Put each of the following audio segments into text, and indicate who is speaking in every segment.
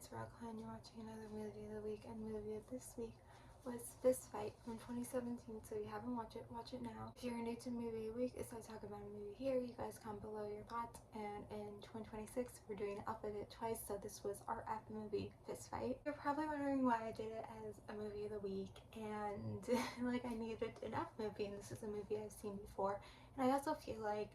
Speaker 1: it's Rockline, and you're watching another movie of the week, and movie of this week was Fist Fight from 2017, so if you haven't watched it, watch it now. If you're new to movie of the week, so I talk about a movie here, you guys comment below your thoughts, and in 2026, we're doing Alphabet twice, so this was our F movie, Fist Fight. You're probably wondering why I did it as a movie of the week, and like I needed an F movie, and this is a movie I've seen before, and I also feel like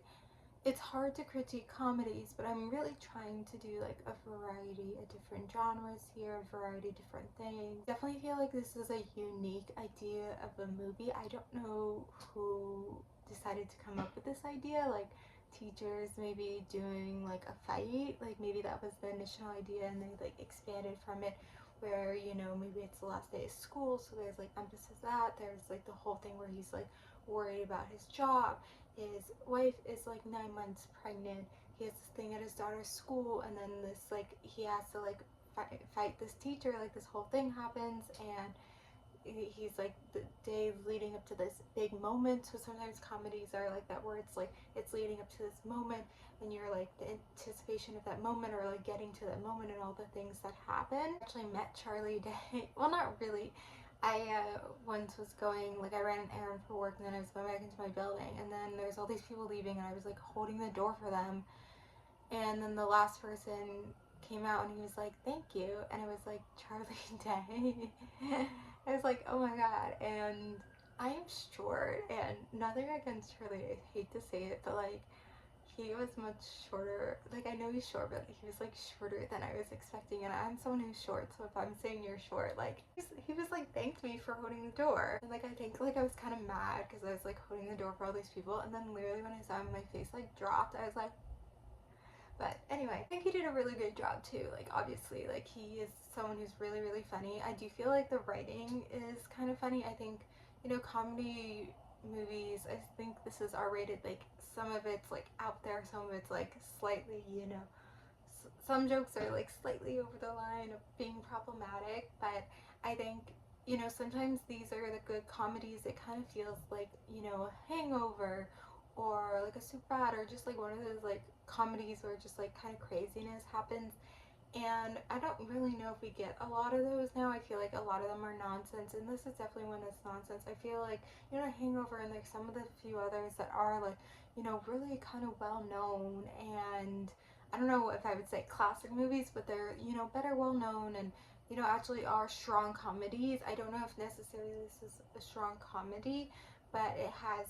Speaker 1: it's hard to critique comedies, but I'm really trying to do like a variety of different genres here, a variety of different things. Definitely feel like this is a unique idea of a movie. I don't know who decided to come up with this idea, like teachers maybe doing like a fight, like maybe that was the initial idea and they like expanded from it where, you know, maybe it's the last day of school, so there's like emphasis that there's like the whole thing where he's like worried about his job. His wife is like 9 months pregnant. He has this thing at his daughter's school, and then this like he has to like fight this teacher. Like this whole thing happens, and he's like the day leading up to this big moment. So sometimes comedies are like that, where it's like it's leading up to this moment, and you're like the anticipation of that moment, or like getting to that moment and all the things that happen. I actually met Charlie Day. Well, not really. I once was going, like I ran an errand for work, and then I was going back into my building, and then there's all these people leaving, and I was like holding the door for them, and then the last person came out and he was like, thank you, and it was like Charlie Day. I was like, oh my god. And I am short, and nothing against Charlie, I hate to say it, but like he was much shorter. Like I know he's short, but he was like shorter than I was expecting, and I'm someone who's short, so if I'm saying you're short, like he was like thanked me for holding the door. And like I think like I was kind of mad because I was like holding the door for all these people, and then literally when I saw him, my face like dropped. I was like, but anyway, I think he did a really good job too. Like obviously, like he is someone who's really, really funny. I do feel like the writing is kind of funny. I think, you know, comedy movies, I think this is R-rated. Like some of it's like out there, some of it's like slightly, you know, some jokes are like slightly over the line of being problematic. But I think, you know, sometimes these are the good comedies. It kind of feels like, you know, a Hangover or like a Superbad, or just like one of those like comedies where just like kind of craziness happens. And I don't really know if we get a lot of those now. I feel like a lot of them are nonsense, and this is definitely one that's nonsense. I feel like, you know, Hangover and like some of the few others that are like, you know, really kind of well known, and I don't know if I would say classic movies, but they're, you know, better well known, and you know, actually are strong comedies. I don't know if necessarily this is a strong comedy, but it has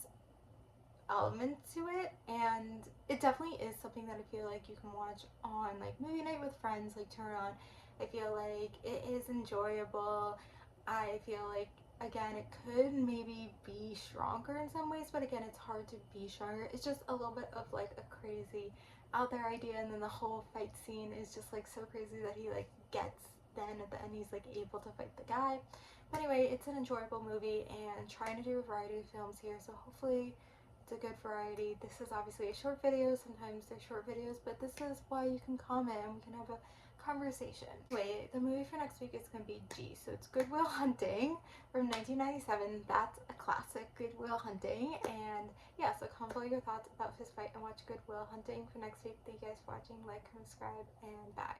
Speaker 1: element to it, and it definitely is something that I feel like you can watch on like movie night with friends, like turn on. I feel like it is enjoyable. I feel like, again, it could maybe be stronger in some ways, but again, it's hard to be stronger. It's just a little bit of like a crazy out there idea, and then the whole fight scene is just like so crazy that he like gets, then at the end he's like able to fight the guy. But anyway, it's an enjoyable movie, and trying to do a variety of films here, so hopefully it's a good variety. This is obviously a short video. Sometimes they're short videos, but this is why you can comment and we can have a conversation. Wait, the movie for next week is going to be G. So it's Good Will Hunting from 1997. That's a classic, Good Will Hunting. And yeah, so comment below your thoughts about Fist Fight and watch Good Will Hunting for next week. Thank you guys for watching. Like, subscribe, and bye.